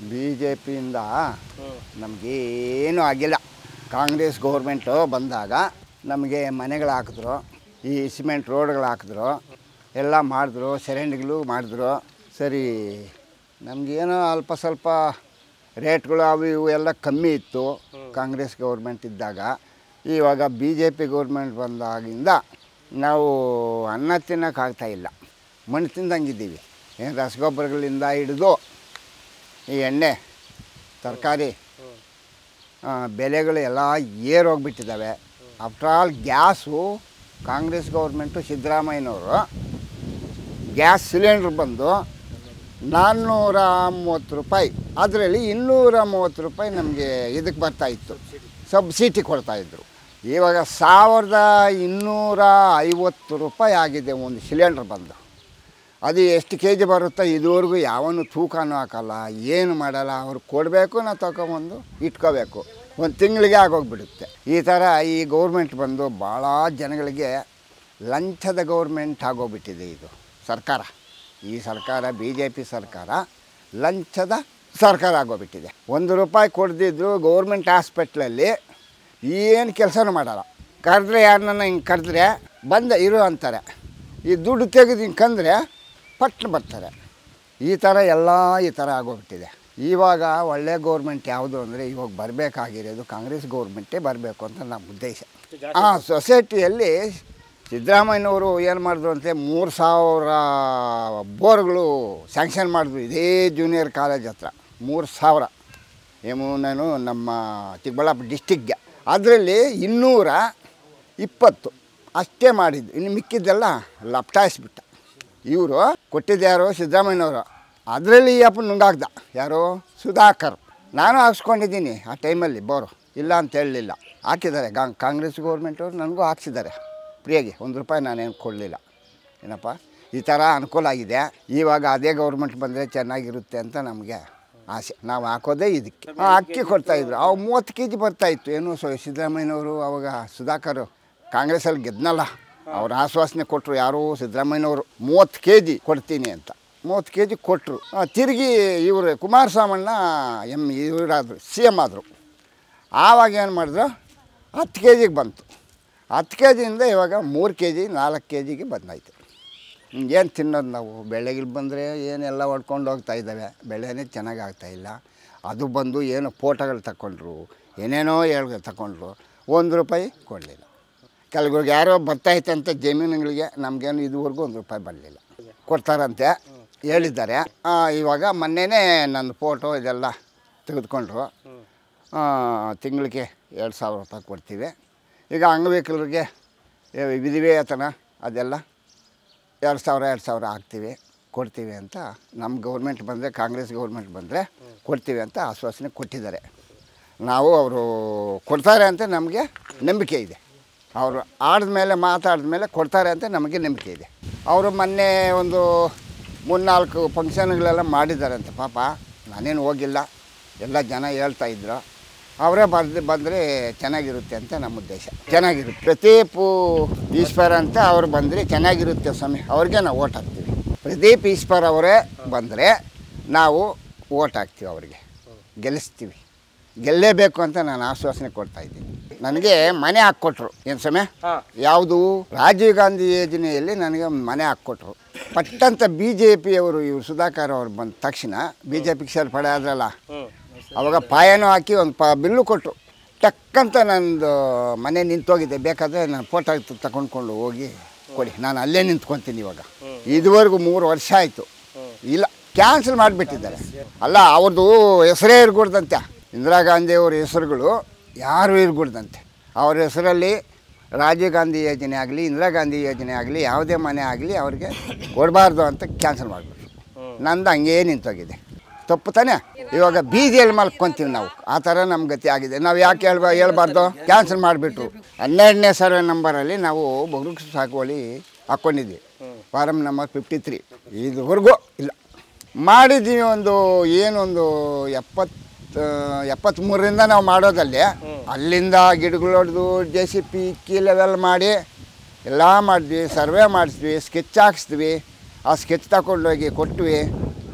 B J ಪಿಯಿಂದ ನಮಗೇನೂ ಆಗಿಲ್ಲ. Congress government ಬಂದಾಗ ನಮಗೆ ಮನೆಗಳು ಹಾಕಿದ್ರು, ಈ ಸಿಮೆಂಟ್ ರೋಡ್ಗಳು ಹಾಕಿದ್ರು, ಎಲ್ಲ ಮಾಡಿದ್ರು, ಚರಂಡಿಗಳು ಮಾಡಿದ್ರು. ಸರಿ, ನಮಗೇನೋ ಅಲ್ಪ ಸ್ವಲ್ಪ ರೇಟ್ಗಳು ಅವು ಇವು ಎಲ್ಲ ಕಮ್ಮಿ ಇತ್ತು ಕಾಂಗ್ರೆಸ್ ಗೌರ್ಮೆಂಟ್ ಇದ್ದಾಗ. ಇವಾಗ ಬಿ ಜೆ ಪಿ ಗೌರ್ಮೆಂಟ್ ಬಂದಾಗಿಂದ ನಾವು ಅನ್ನ ತಿನ್ನೋಕ್ಕಾಗ್ತಾಯಿಲ್ಲ, ಮಣ್ಣು ತಿಂದಂಗಿದ್ದೀವಿ. ಏನು ರಸಗೊಬ್ಬರಗಳಿಂದ ಹಿಡಿದು ಈ ಎಣ್ಣೆ, ತರಕಾರಿ ಬೆಲೆಗಳು ಎಲ್ಲ ಏರೋಗಿಬಿಟ್ಟಿದ್ದಾವೆ. After all gas Congress government ಸಿದ್ದರಾಮಯ್ಯನವರು ಗ್ಯಾಸ್ ಸಿಲಿಂಡ್ರ್ ಬಂದು 430 ರೂಪಾಯಿ, ಅದರಲ್ಲಿ 230 ರೂಪಾಯಿ ನಮಗೆ ಇದಕ್ಕೆ ಬರ್ತಾಯಿತ್ತು, ಸಬ್ಸಿಡಿ ಕೊಡ್ತಾಯಿದ್ರು. ಇವಾಗ 1250 ರೂಪಾಯಿ ಆಗಿದೆ ಒಂದು ಸಿಲಿಂಡ್ರ್ ಬಂದು. ಅದು ಎಷ್ಟು ಕೆ ಜಿ ಬರುತ್ತೋ ಇದುವರೆಗೂ ಯಾವನು ತೂಕನೂ ಹಾಕಲ್ಲ, ಏನು ಮಾಡಲ್ಲ. ಅವ್ರು ಕೊಡಬೇಕು, ನಾವು ತೊಗೊಬಂದು ಇಟ್ಕೋಬೇಕು, ಒಂದು ತಿಂಗಳಿಗೆ ಆಗೋಗಿಬಿಡುತ್ತೆ. ಈ ಥರ ಈ ಗೌರ್ಮೆಂಟ್ ಬಂದು ಭಾಳ ಜನಗಳಿಗೆ ಲಂಚದ ಗೌರ್ಮೆಂಟ್ ಆಗೋಗ್ಬಿಟ್ಟಿದೆ ಇದು ಸರ್ಕಾರ. ಈ ಸರ್ಕಾರ ಬಿ ಜೆ ಪಿ ಸರ್ಕಾರ ಲಂಚದ ಸರ್ಕಾರ ಆಗೋಗ್ಬಿಟ್ಟಿದೆ. 1 ರೂಪಾಯಿ ಕೊಡ್ದಿದ್ರು ಗೌರ್ಮೆಂಟ್ ಹಾಸ್ಪಿಟ್ಲಲ್ಲಿ ಏನು ಕೆಲಸನೂ ಮಾಡಲ್ಲ. ಕರೆದ್ರೆ ಯಾರನ್ನ ಹಿಂಗೆ ಕರೆದ್ರೆ ಬಂದ ಇರು ಅಂತಾರೆ, ಈ ದುಡ್ಡು ತೆಗೆದು ಹಿಂಗೆ ಕಂದರೆ ಪಟ್ನ ಬರ್ತಾರೆ. ಈ ಥರ ಎಲ್ಲ ಈ ಥರ ಆಗೋಗ್ಬಿಟ್ಟಿದೆ. ಇವಾಗ ಒಳ್ಳೆ ಗೌರ್ಮೆಂಟ್ ಯಾವುದು ಅಂದರೆ ಇವಾಗ ಬರಬೇಕಾಗಿರೋದು ಕಾಂಗ್ರೆಸ್ ಗೌರ್ಮೆಂಟೇ ಬರಬೇಕು ಅಂತ ನಮ್ಮ ಉದ್ದೇಶ. ಸೊಸೈಟಿಯಲ್ಲಿ ಸಿದ್ದರಾಮಯ್ಯನವರು ಏನು ಮಾಡಿದ್ರು ಅಂದರೆ 3000 ಬೋರ್ಗಳು ಸ್ಯಾಂಕ್ಷನ್ ಮಾಡಿದ್ರು ಇದೇ ಜೂನಿಯರ್ ಕಾಲೇಜ್ ಹತ್ರ. 3000 ನಾನು ನಮ್ಮ ಚಿಕ್ಕಬಳ್ಳಾಪುರ ಡಿಸ್ಟಿಕ್ಗೆ. ಅದರಲ್ಲಿ 220 ಅಷ್ಟೇ ಮಾಡಿದ್ದು, ಇನ್ನು ಮಿಕ್ಕಿದ್ದೆಲ್ಲ ಲಪ್ಟಾಯಿಸ್ಬಿಟ್ಟ. ಇವರು ಕೊಟ್ಟಿದ್ದು ಯಾರು? ಸಿದ್ದರಾಮಯ್ಯನವರು. ಅದರಲ್ಲಿ ಈ ಅಪ್ಪ ನುಂಗಾಗ್ದ ಯಾರು? ಸುಧಾಕರ್. ನಾನು ಹಾಕ್ಸ್ಕೊಂಡಿದ್ದೀನಿ ಆ ಟೈಮಲ್ಲಿ ಬೋರು, ಇಲ್ಲ ಅಂತ ಹೇಳಲಿಲ್ಲ. ಹಾಕಿದ್ದಾರೆ ಕಾಂಗ್ರೆಸ್ ಗೌರ್ಮೆಂಟವ್ರು, ನನಗೂ ಹಾಕ್ಸಿದ್ದಾರೆ ಫ್ರೀಯಾಗಿ. 1 ರೂಪಾಯಿ ನಾನೇನು ಕೊಡಲಿಲ್ಲ. ಏನಪ್ಪ, ಈ ಥರ ಅನುಕೂಲ ಆಗಿದೆ. ಇವಾಗ ಅದೇ ಗೌರ್ಮೆಂಟ್ ಬಂದರೆ ಚೆನ್ನಾಗಿರುತ್ತೆ ಅಂತ ನಮಗೆ ಆಸೆ. ನಾವು ಹಾಕೋದೇ ಇದಕ್ಕೆ. ಅಕ್ಕಿ ಕೊಡ್ತಾಯಿದ್ರು, ಅವು 30 ಕೆ ಜಿ ಬರ್ತಾಯಿತ್ತು. ಏನು ಸಿದ್ದರಾಮಯ್ಯನವರು ಅವಾಗ ಸುಧಾಕರ್ ಕಾಂಗ್ರೆಸ್ಸಲ್ಲಿ ಗೆದ್ನಲ್ಲ, ಅವ್ರು ಆಶ್ವಾಸನೆ ಕೊಟ್ಟರು. ಯಾರು? ಸಿದ್ದರಾಮಯ್ಯನವರು 30 ಕೆ ಜಿ ಕೊಡ್ತೀನಿ ಅಂತ 30 ಕೆ ಜಿ ಕೊಟ್ಟರು. ತಿರುಗಿ ಇವರು ಕುಮಾರಸ್ವಾಮಣ್ಣ ಇವರಾದರು, ಸಿ ಎಮ್ ಆದರು. ಆವಾಗ ಏನು ಮಾಡಿದ್ರು, 10 ಕೆ ಜಿಗೆ ಬಂತು. 10 ಕೆ ಜಿಯಿಂದ ಇವಾಗ 3 ಕೆ ಜಿ 4 ಕೆ ಜಿಗೆ ಬಂದಾಯ್ತು. ಏನು ತಿನ್ನೋದು ನಾವು? ಬೆಳೆಗಳು ಬಂದರೆ ಏನೆಲ್ಲ ಹೊಡ್ಕೊಂಡು ಹೋಗ್ತಾ ಇದ್ದಾವೆ, ಬೆಳೆನೇ ಚೆನ್ನಾಗಿ ಆಗ್ತಾಯಿಲ್ಲ. ಅದು ಬಂದು ಏನು ಫೋಟೋಗಳು ತಗೊಂಡ್ರು, ಏನೇನೋ ತಗೊಂಡ್ರು, 1 ರೂಪಾಯಿ ಕೊಡಲಿಲ್ಲ. ಕೆಲವ್ರಿಗೆ ಯಾರೋ ಬರ್ತಾಯಿತ್ತು ಅಂತ ಜಮೀನುಗಳಿಗೆ, ನಮಗೇನು ಇದುವರೆಗೂ 1 ರೂಪಾಯಿ ಬರಲಿಲ್ಲ. ಕೊಡ್ತಾರಂತೆ ಹೇಳಿದ್ದಾರೆ. ಇವಾಗ ಮೊನ್ನೆನೇ ನನ್ನ ಫೋಟೋ ಇದೆಲ್ಲ ತೆಗೆದುಕೊಂಡ್ರು. ತಿಂಗಳಿಗೆ 2000 ರೂಪಾಯಿ ಕೊಡ್ತೀವಿ. ಈಗ ಅಂಗವಿಕಲರಿಗೆ ವಿಧವೇತನ ಅದೆಲ್ಲ 2000 ಹಾಕ್ತೀವಿ, ಕೊಡ್ತೀವಿ ಅಂತ ನಮ್ಮ ಗೌರ್ಮೆಂಟ್ ಬಂದರೆ, ಕಾಂಗ್ರೆಸ್ ಗೌರ್ಮೆಂಟ್ ಬಂದರೆ ಕೊಡ್ತೀವಿ ಅಂತ ಆಶ್ವಾಸನೆ ಕೊಟ್ಟಿದ್ದಾರೆ. ನಾವು ಅವರು ಕೊಡ್ತಾರೆ ಅಂತ ನಮಗೆ ನಂಬಿಕೆ ಇದೆ. ಅವರು ಆಡಿದ್ಮೇಲೆ ಮಾತಾಡಿದ್ಮೇಲೆ ಕೊಡ್ತಾರೆ ಅಂತ ನಮಗೆ ನಂಬಿಕೆ ಇದೆ. ಅವರು ಮೊನ್ನೆ ಒಂದು 3-4 ಫಂಕ್ಷನ್ಗಳೆಲ್ಲ ಮಾಡಿದ್ದಾರಂತೆ. ಪಾಪ ನಾನೇನು ಹೋಗಿಲ್ಲ, ಎಲ್ಲ ಜನ ಹೇಳ್ತಾಯಿದ್ರು. ಅವರೇ ಬಂದರೆ ಚೆನ್ನಾಗಿರುತ್ತೆ ಅಂತ ನಮ್ಮ ಉದ್ದೇಶ. ಚೆನ್ನಾಗಿರುತ್ತೆ. ಪ್ರದೀಪ್ ಈಶ್ವರ್ ಅಂತ ಅವ್ರು ಬಂದರೆ ಚೆನ್ನಾಗಿರುತ್ತೆ ಸ್ವಾಮಿ, ಅವ್ರಿಗೆ ನಾವು ಓಟ್ ಹಾಕ್ತೀವಿ. ಪ್ರದೀಪ್ ಈಶ್ವರ್ ಅವರೇ ಬಂದರೆ ನಾವು ಓಟ್ ಹಾಕ್ತೀವಿ, ಅವರಿಗೆ ಗೆಲ್ಲಿಸ್ತೀವಿ. ಗೆಲ್ಲೇಬೇಕು ಅಂತ ನಾನು ಆಶ್ವಾಸನೆ ಕೊಡ್ತಾಯಿದ್ದೀನಿ. ನನಗೆ ಮನೆ ಹಾಕ್ಕೊಟ್ರು. ಏನು ಸಮಯ ಯಾವುದು? ರಾಜೀವ್ ಗಾಂಧಿ ಯೋಜನೆಯಲ್ಲಿ ನನಗೆ ಮನೆ ಹಾಕ್ಕೊಟ್ರು. ಪಟ್ಟಂತ ಬಿ ಜೆ ಪಿಯವರು, ಇವರು ಸುಧಾಕರ್ ಅವರು ಬಂದ ತಕ್ಷಣ ಬಿ ಜೆ ಪಿಗೆ ಸೇರ್ಪಡೆ ಆದ್ರಲ್ಲ, ಅವಾಗ ಪಾಯನೂ ಹಾಕಿ ಒಂದು ಬಿಲ್ಲು ಕೊಟ್ಟರು. ಟಕ್ಕಂತ ನಂದು ಮನೆ ನಿಂತೋಗಿದೆ, ಬೇಕಾದರೆ ನಾನು ಫೋಟೋ ತಗೊಂಡ್ಕೊಂಡು ಹೋಗಿ ಕೊಡಿ, ನಾನು ಅಲ್ಲೇ ನಿಂತ್ಕೊತೀನಿ. ಇವಾಗ ಇದುವರೆಗೂ 3 ವರ್ಷ ಆಯಿತು. ಇಲ್ಲ, ಕ್ಯಾನ್ಸಲ್ ಮಾಡಿಬಿಟ್ಟಿದ್ದಾರೆ. ಅಲ್ಲ, ಅವ್ರದ್ದು ಹೆಸರೇ ಇರ್ಕೊಡ್ದಂತೆ. ಇಂದಿರಾ ಗಾಂಧಿಯವ್ರ ಹೆಸರುಗಳು ಯಾರೂ ಇರ್ಕೊಡ್ದಂತೆ. ಅವ್ರ ಹೆಸರಲ್ಲಿ ರಾಜೀವ್ ಗಾಂಧಿ ಯೋಜನೆ ಆಗಲಿ, ಇಂದಿರಾ ಗಾಂಧಿ ಯೋಜನೆ ಆಗಲಿ, ಯಾವುದೇ ಮನೆ ಆಗಲಿ ಅವ್ರಿಗೆ ಕೊಡಬಾರ್ದು ಅಂತ ಕ್ಯಾನ್ಸಲ್ ಮಾಡಿಬಿಟ್ರು. ನಂದು ಹಂಗೇ ನಿಂತೋಗಿದೆ. ತಪ್ಪು ತಾನೇ? ಇವಾಗ ಬೀದಿಯಲ್ಲಿ ಮಲ್ಕೊತೀವಿ ನಾವು. ಆ ಥರ ನಮ್ಮ ಗತಿ ಆಗಿದೆ. ನಾವು ಯಾಕೆ ಹೇಳ್ಬಾರ್ದು? ಕ್ಯಾನ್ಸಲ್ ಮಾಡಿಬಿಟ್ರು. 12ನೇ ಸರ್ವೆ ನಂಬರಲ್ಲಿ ನಾವು ಬಗರು ಸಾಗುವಳಿ ಹಾಕ್ಕೊಂಡಿದ್ವಿ, ಫಾರಮ್ ನಂಬರ್ 53. ಇದುವರೆಗೂ ಇಲ್ಲ. ಮಾಡಿದ್ದೀವಿ ಒಂದು 73ರಿಂದ ನಾವು ಮಾಡೋದಲ್ಲಿ. ಅಲ್ಲಿಂದ ಗಿಡಗಳು ಹೊಡೆದು JCP ಕೀ ಲೆವೆಲ್ ಮಾಡಿ ಎಲ್ಲ ಮಾಡಿದ್ವಿ, ಸರ್ವೆ ಮಾಡಿಸ್ತೀವಿ, ಸ್ಕೆಚ್ ಹಾಕ್ಸ್ತೀವಿ. ಆ ಸ್ಕೆಚ್ ತಗೊಂಡೋಗಿ ಕೊಟ್ವಿ.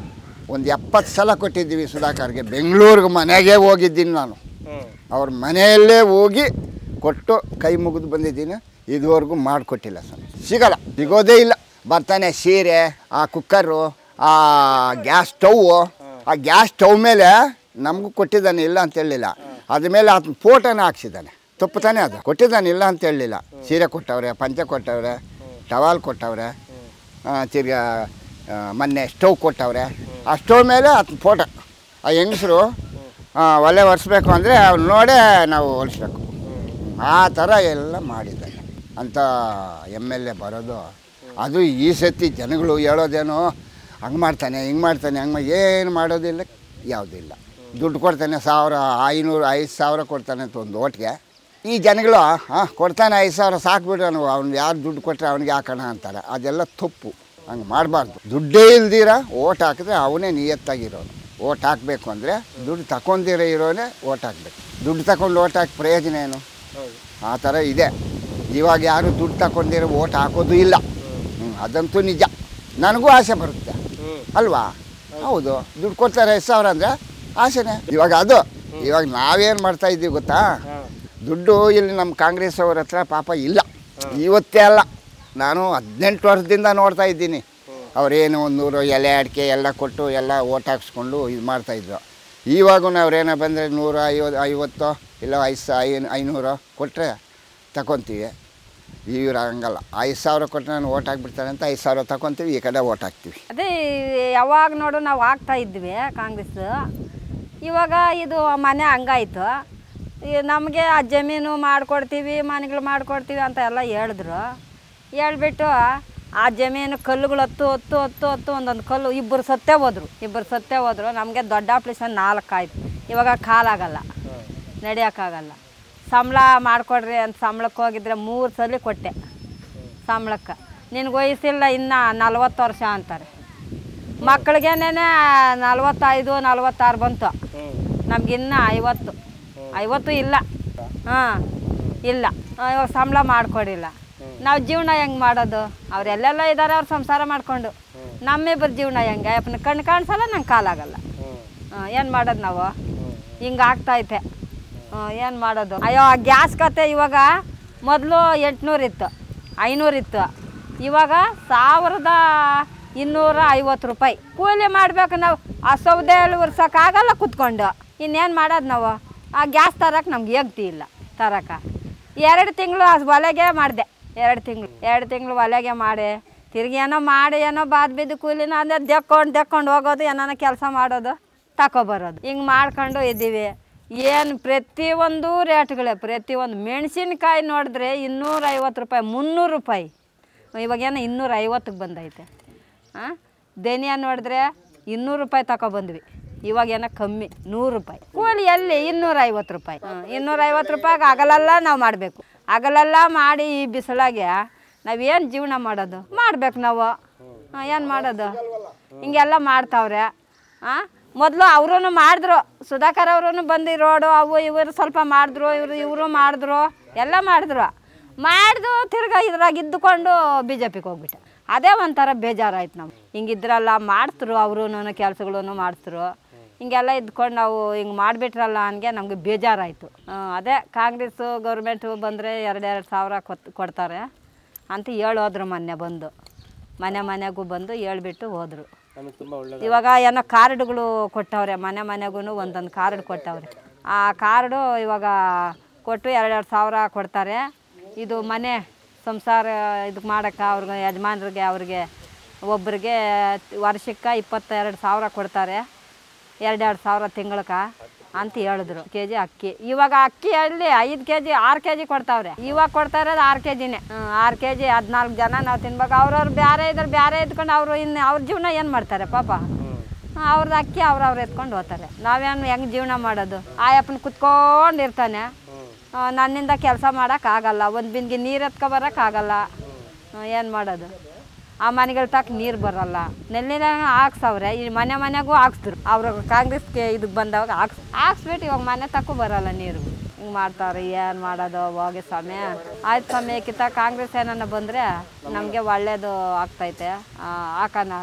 ಒಂದು 70 ಸಲ ಕೊಟ್ಟಿದ್ದೀವಿ ಸುಧಾಕರ್ಗೆ. ಬೆಂಗಳೂರಿಗೆ ಮನೆಗೆ ಹೋಗಿದ್ದೀನಿ ನಾನು, ಅವ್ರ ಮನೆಯಲ್ಲೇ ಹೋಗಿ ಕೊಟ್ಟು ಕೈ ಮುಗಿದು ಬಂದಿದ್ದೀನಿ. ಇದುವರೆಗೂ ಮಾಡಿಕೊಟ್ಟಿಲ್ಲ ಸರ್, ಸಿಗಲ್ಲ, ಸಿಗೋದೇ ಇಲ್ಲ. ಬರ್ತಾನೆ ಸೀರೆ, ಆ ಕುಕ್ಕರು, ಆ ಗ್ಯಾಸ್ ಸ್ಟೌವು, ಆ ಗ್ಯಾಸ್ ಸ್ಟವ್ ಮೇಲೆ ನಮಗೂ ಕೊಟ್ಟಿದ್ದಾನೆ, ಇಲ್ಲ ಅಂತ ಹೇಳಲಿಲ್ಲ. ಅದ್ರ ಮೇಲೆ ಅದನ್ನ ಫೋಟೋನ ಹಾಕ್ಸಿದ್ದಾನೆ, ತಪ್ಪು ತಾನೇ ಅದು. ಕೊಟ್ಟಿದ್ದಾನೆ, ಇಲ್ಲ ಅಂತ ಹೇಳಲಿಲ್ಲ. ಸೀರೆ ಕೊಟ್ಟವ್ರೆ, ಪಂಚೆ ಕೊಟ್ಟವ್ರೆ, ಟವಾಲ್ ಕೊಟ್ಟವ್ರೆ, ತಿರ್ಗಾ ಮೊನ್ನೆ ಸ್ಟವ್ ಕೊಟ್ಟವ್ರೆ. ಆ ಸ್ಟವ್ ಮೇಲೆ ಅದನ್ನ ಫೋಟೋ. ಆ ಹೆಂಗಸರು ಒಲೆ ಒರೆಸ್ಬೇಕು ಅಂದರೆ ಅವ್ನು ನೋಡೇ ನಾವು ಹೊಲಿಸ್ಬೇಕು. ಆ ಥರ ಎಲ್ಲ ಮಾಡಿದ್ದಾನೆ ಅಂತ MLA ಬರೋದು. ಅದು ಈ ಸತಿ ಜನಗಳು ಹೇಳೋದೇನೋ ಹಂಗೆ ಮಾಡ್ತಾನೆ, ಹಿಂಗೆ ಮಾಡ್ತಾನೆ, ಏನು ಮಾಡೋದಿಲ್ಲ, ಯಾವುದಿಲ್ಲ. ದುಡ್ಡು ಕೊಡ್ತಾನೆ, 1000, 500, 5000 ಕೊಡ್ತಾನೆ ಅಂತ ಒಂದು ಓಟ್ಗೆ. ಈ ಜನಗಳು ಕೊಡ್ತಾನೆ 5000 ಸಾಕ್ಬಿಡ್ರಿ, ಅವ್ನು ಯಾರು ದುಡ್ಡು ಕೊಟ್ಟರೆ ಅವ್ನಿಗೆ ಹಾಕೋಣ ಅಂತಾರೆ. ಅದೆಲ್ಲ ತಪ್ಪು, ಹಂಗೆ ಮಾಡಬಾರ್ದು. ದುಡ್ಡೇ ಇಲ್ದಿರ ಓಟ್ ಹಾಕಿದ್ರೆ ಅವನೇ ನಿಯತ್ತಾಗಿರೋನು. ಓಟ್ ಹಾಕಬೇಕು ಅಂದರೆ ದುಡ್ಡು ತಗೊಂಡಿರೋ ಇರೋನೇ ಓಟ್ ಹಾಕಬೇಕು. ದುಡ್ಡು ತಗೊಂಡು ಓಟ್ ಹಾಕಿ ಪ್ರಯೋಜನ ಏನು? ಆ ಥರ ಇದೆ. ಇವಾಗ ಯಾರು ದುಡ್ಡು ತಗೊಂಡಿರೋ ಓಟ್ ಹಾಕೋದು ಇಲ್ಲ. ಅದಂತೂ ನಿಜ. ನನಗೂ ಆಸೆ ಬರುತ್ತೆ ಅಲ್ವಾ? ಹೌದು, ದುಡ್ಡು ಕೊಡ್ತಾರೆ 5000 ಅಂದರೆ ಆಸೆನೇ. ಇವಾಗ ಅದು ಇವಾಗ ನಾವೇನು ಮಾಡ್ತಾಯಿದ್ದೀವಿ ಗೊತ್ತಾ? ದುಡ್ಡು ಇಲ್ಲಿ ನಮ್ಮ ಕಾಂಗ್ರೆಸ್ ಅವ್ರ ಹತ್ರ ಪಾಪ ಇಲ್ಲ. ಇವತ್ತೇ ಅಲ್ಲ, ನಾನು 18 ವರ್ಷದಿಂದ ನೋಡ್ತಾ ಇದ್ದೀನಿ. ಅವರೇನು 100 ಎಲೆ ಅಡಿಕೆ ಎಲ್ಲ ಕೊಟ್ಟು ಎಲ್ಲ ಓಟ್ ಹಾಕ್ಸ್ಕೊಂಡು ಇದು ಮಾಡ್ತಾಯಿದ್ರು. ಇವಾಗೂ ಅವ್ರೇನೋ ಬಂದರೆ 150 ಇಲ್ಲ 500 ಕೊಟ್ಟರೆ ತಗೊತೀವಿ. ಇವ್ರು ಹಂಗಲ್ಲ, 5000 ಕೊಟ್ಟರೆ ನಾನು ಓಟ್ ಹಾಕ್ಬಿಡ್ತಾರೆ ಅಂತ 5000 ತಗೊತೀವಿ, ಈ ಕಡೆ ಓಟ್ ಹಾಕ್ತೀವಿ. ಅದೇ ಯಾವಾಗ ನೋಡು ನಾವು ಆಗ್ತಾ ಇದ್ವಿ ಕಾಂಗ್ರೆಸ್. ಇವಾಗ ಇದು ಮನೆ ಹಂಗಾಯ್ತು. ನಮಗೆ ಆ ಜಮೀನು ಮಾಡಿಕೊಡ್ತೀವಿ, ಮನೆಗಳು ಮಾಡಿಕೊಡ್ತೀವಿ ಅಂತ ಎಲ್ಲ ಹೇಳಿದ್ರು. ಹೇಳ್ಬಿಟ್ಟು ಆ ಜಮೀನು ಕಲ್ಲುಗಳು ಹತ್ತು ಒಂದೊಂದು ಕಲ್ಲು ಇಬ್ಬರು ಸತ್ತೇ ಹೋದರು. ನಮಗೆ ದೊಡ್ಡ ಆಪ್ರೇಷನ್ 4 ಆಯಿತು. ಇವಾಗ ಕಾಲಾಗಲ್ಲ, ನಡೆಯೋಕ್ಕಾಗಲ್ಲ. ಸಂಬಳ ಮಾಡಿಕೊಡ್ರಿ ಅಂತ ಸಂಬಳಕ್ಕೆ ಹೋಗಿದ್ರೆ 3 ಸಲ ಕೊಟ್ಟೆ ಸಂಬಳಕ್ಕೆ. ನಿನಗೆ ವಯಸ್ಸಿಲ್ಲ, ಇನ್ನು 40 ವರ್ಷ ಅಂತಾರೆ. ಮಕ್ಕಳಿಗೇನೇ 45, 46 ಬಂತು. ನಮಗಿನ್ನ 50 ಇಲ್ಲ. ಇಲ್ಲ, ಇವಾಗ ಸಂಬಳ ಮಾಡಿಕೊಡಿಲ್ಲ. ನಾವು ಜೀವನ ಹೆಂಗೆ ಮಾಡೋದು? ಅವರೆಲ್ಲೆಲ್ಲ ಇದ್ದಾರೆ, ಅವ್ರು ಸಂಸಾರ ಮಾಡಿಕೊಂಡು. ನಮ್ಮಿಬ್ಬರು ಜೀವನ ಹೆಂಗೆ? ಅಪ್ಪನ ಕಣ್ಣು ಕಾಣಿಸಲ್ಲ, ನಂಗೆ ಕಾಲಾಗಲ್ಲ. ಏನು ಮಾಡೋದು ನಾವು? ಹಿಂಗೆ ಆಗ್ತೈತೆ. ಏನು ಮಾಡೋದು? ಅಯ್ಯೋ, ಆ ಗ್ಯಾಸ್ ಕತೆ ಇವಾಗ ಮೊದಲು 800 ಇತ್ತು, 500 ಇತ್ತು. ಇವಾಗ 1250 ರೂಪಾಯಿ ಕೂಲಿ ಮಾಡಬೇಕು ನಾವು. ಆ ಸೌದೆಯಲ್ಲಿ ಉರ್ಸೋಕ್ಕಾಗಲ್ಲ ಕೂತ್ಕೊಂಡು. ಇನ್ನೇನು ಮಾಡೋದು ನಾವು? ಆ ಗ್ಯಾಸ್ ತರಕ್ಕೆ ನಮ್ಗೆ ಯೋಗ್ತಿ ಇಲ್ಲ ತರಕ್ಕೆ. 2 ತಿಂಗಳು ಒಲೆಗೆ ಮಾಡಿದೆ. 2 ತಿಂಗಳು ಒಲೆಗೆ ಮಾಡಿ ತಿರುಗಿ ಏನೋ ಮಾಡಿ ಏನೋ ಬಾದ್ ಬಿದ್ದು ಕೂಲಿನ ಅಂದರೆ ದೆಕ್ಕೊಂಡು ಹೋಗೋದು, ಏನೋ ಕೆಲಸ ಮಾಡೋದು, ತಗೊಬರೋದು. ಹಿಂಗೆ ಮಾಡ್ಕೊಂಡು ಇದ್ದೀವಿ. ಏನು ಪ್ರತಿಯೊಂದು ರೇಟ್ಗಳೇ. ಪ್ರತಿಯೊಂದು ಮೆಣಸಿನ್ಕಾಯಿ ನೋಡಿದ್ರೆ 250 ರೂಪಾಯಿ, 300 ರೂಪಾಯಿ. ಇವಾಗೇನೋ 250ಕ್ಕೆ ಬಂದೈತೆ. ಧನಿಯಾ ನೋಡಿದ್ರೆ 200 ರೂಪಾಯಿ ತಗೊಬಂದ್ವಿ. ಇವಾಗೇನೋ ಕಮ್ಮಿ, 100 ರೂಪಾಯಿ. ಕೂಲಿ ಎಲ್ಲಿ? 250 ರೂಪಾಯಿ. 250 ರೂಪಾಯಿಗೆ ಹಗಲೆಲ್ಲ ನಾವು ಮಾಡಬೇಕು. ಹಗಲೆಲ್ಲ ಮಾಡಿ ಈ ಬಿಸಿಲಾಗೆ ನಾವೇನು ಜೀವನ ಮಾಡೋದು? ಮಾಡಬೇಕು ನಾವು. ಏನು ಮಾಡೋದು? ಹಿಂಗೆಲ್ಲ ಮಾಡ್ತಾವ್ರೆ. ಮೊದಲು ಅವರು ಮಾಡಿದ್ರು, ಸುಧಾಕರ್ ಅವರು ಬಂದು ರೋಡು ಅವು ಇವರು ಸ್ವಲ್ಪ ಮಾಡಿದ್ರು, ಇವರು ಮಾಡಿದ್ರು, ಎಲ್ಲ ಮಾಡಿದ್ರು. ತಿರ್ಗಾ ಇದ್ರಾಗ ಇದ್ದುಕೊಂಡು BJPಗೆ ಹೋಗ್ಬಿಟ್ಟೆ. ಅದೇ ಒಂಥರ ಬೇಜಾರಾಯ್ತು ನಮ್ಗೆ. ಹಿಂಗಿದ್ರಲ್ಲ ಮಾಡ್ತರು, ಅವರು ಕೆಲಸಗಳನ್ನು ಮಾಡ್ತರು. ಹಿಂಗೆಲ್ಲ ಇದ್ಕೊಂಡು ನಾವು ಹಿಂಗೆ ಮಾಡಿಬಿಟ್ರಲ್ಲ ಹಂಗೆ ನಮಗೆ ಬೇಜಾರಾಯಿತು. ಅದೇ ಕಾಂಗ್ರೆಸ್ಸು ಗೌರ್ಮೆಂಟು ಬಂದರೆ 2 ಸಾವಿರ ಕೊಡ್ತಾರೆ ಅಂತ ಹೇಳೋದ್ರು. ಮೊನ್ನೆ ಬಂದು ಮನೆಗೂ ಬಂದು ಹೇಳ್ಬಿಟ್ಟು ಹೋದರು. ಇವಾಗ ಏನೋ ಕಾರ್ಡುಗಳು ಕೊಟ್ಟವ್ರೆ, ಮನೆಗೂ ಒಂದೊಂದು ಕಾರ್ಡ್ ಕೊಟ್ಟವ್ರೆ. ಆ ಕಾರ್ಡು ಇವಾಗ ಕೊಟ್ಟು 2 ಸಾವಿರ ಕೊಡ್ತಾರೆ. ಇದು ಮನೆ ಸಂಸಾರ ಇದಕ್ಕೆ ಮಾಡೋಕ್ಕೆ ಅವ್ರಿಗೆ ಯಜಮಾನ್ರಿಗೆ ಅವ್ರಿಗೆ ಒಬ್ಬರಿಗೆ ವರ್ಷಕ್ಕೆ 22 ಸಾವಿರ ಕೊಡ್ತಾರೆ. 2 ಸಾವಿರ ತಿಂಗಳಕ್ಕೆ ಅಂತ ಹೇಳಿದ್ರು. ಕೆಜಿ ಅಕ್ಕಿ. ಇವಾಗ ಅಕ್ಕಿಯಲ್ಲಿ 5 ಕೆಜಿ 6 ಕೆಜಿ ಕೊಡ್ತಾವ್ರೆ. ಇವಾಗ ಕೊಡ್ತಾ ಇರೋದು 6 ಕೆಜಿನೇ. 6 ಕೆಜಿ 14 ಜನ ನಾವು ತಿನ್ಬೇಕು. ಅವ್ರವ್ರು ಬೇರೆ ಎತ್ಕೊಂಡು ಅವರು ಇನ್ನು ಅವ್ರ ಜೀವನ ಏನು ಮಾಡ್ತಾರೆ ಪಾಪ? ಅವ್ರದ್ದು ಅಕ್ಕಿ ಅವ್ರವ್ರು ಎತ್ಕೊಂಡು ಹೋಗ್ತಾರೆ. ನಾವೇನು ಹೆಂಗೆ ಜೀವನ ಮಾಡೋದು? ಆಯಪ್ಪನ ಕುತ್ಕೊಂಡಿರ್ತಾನೆ. ನನ್ನಿಂದ ಕೆಲಸ ಮಾಡೋಕ್ಕಾಗಲ್ಲ. ಒಂದು ಬಿಂದಿಗೆ ನೀರು ಎತ್ಕೊಬರೋಕ್ಕಾಗಲ್ಲ. ಏನು ಮಾಡೋದು? ಆ ಮನೆಗಳ ತಕ್ಕ ನೀರು ಬರೋಲ್ಲ. ನೆಲ್ಲಿನ ಹಾಕ್ಸವ್ರೆ. ಈ ಮನೆಗೂ ಹಾಕ್ಸಿದ್ರು. ಅವರು ಕಾಂಗ್ರೆಸ್ಗೆ ಇದಕ್ಕೆ ಬಂದಾಗ ಹಾಕ್ಸ್ಬಿಟ್ಟು ಇವಾಗ ಮನೆ ತಕ್ಕೂ ಬರೋಲ್ಲ ನೀರು. ಹಿಂಗೆ ಮಾಡ್ತಾವ್ರೆ. ಏನು ಮಾಡೋದು? ಹೋಗಿ ಸಮಯ ಆಯ್ತು. ಸಮಯಕ್ಕಿಂತ ಕಾಂಗ್ರೆಸ್ ಏನನ್ನ ಬಂದರೆ ನಮಗೆ ಒಳ್ಳೇದು ಆಗ್ತೈತೆ. ಹಾಕೋಣ.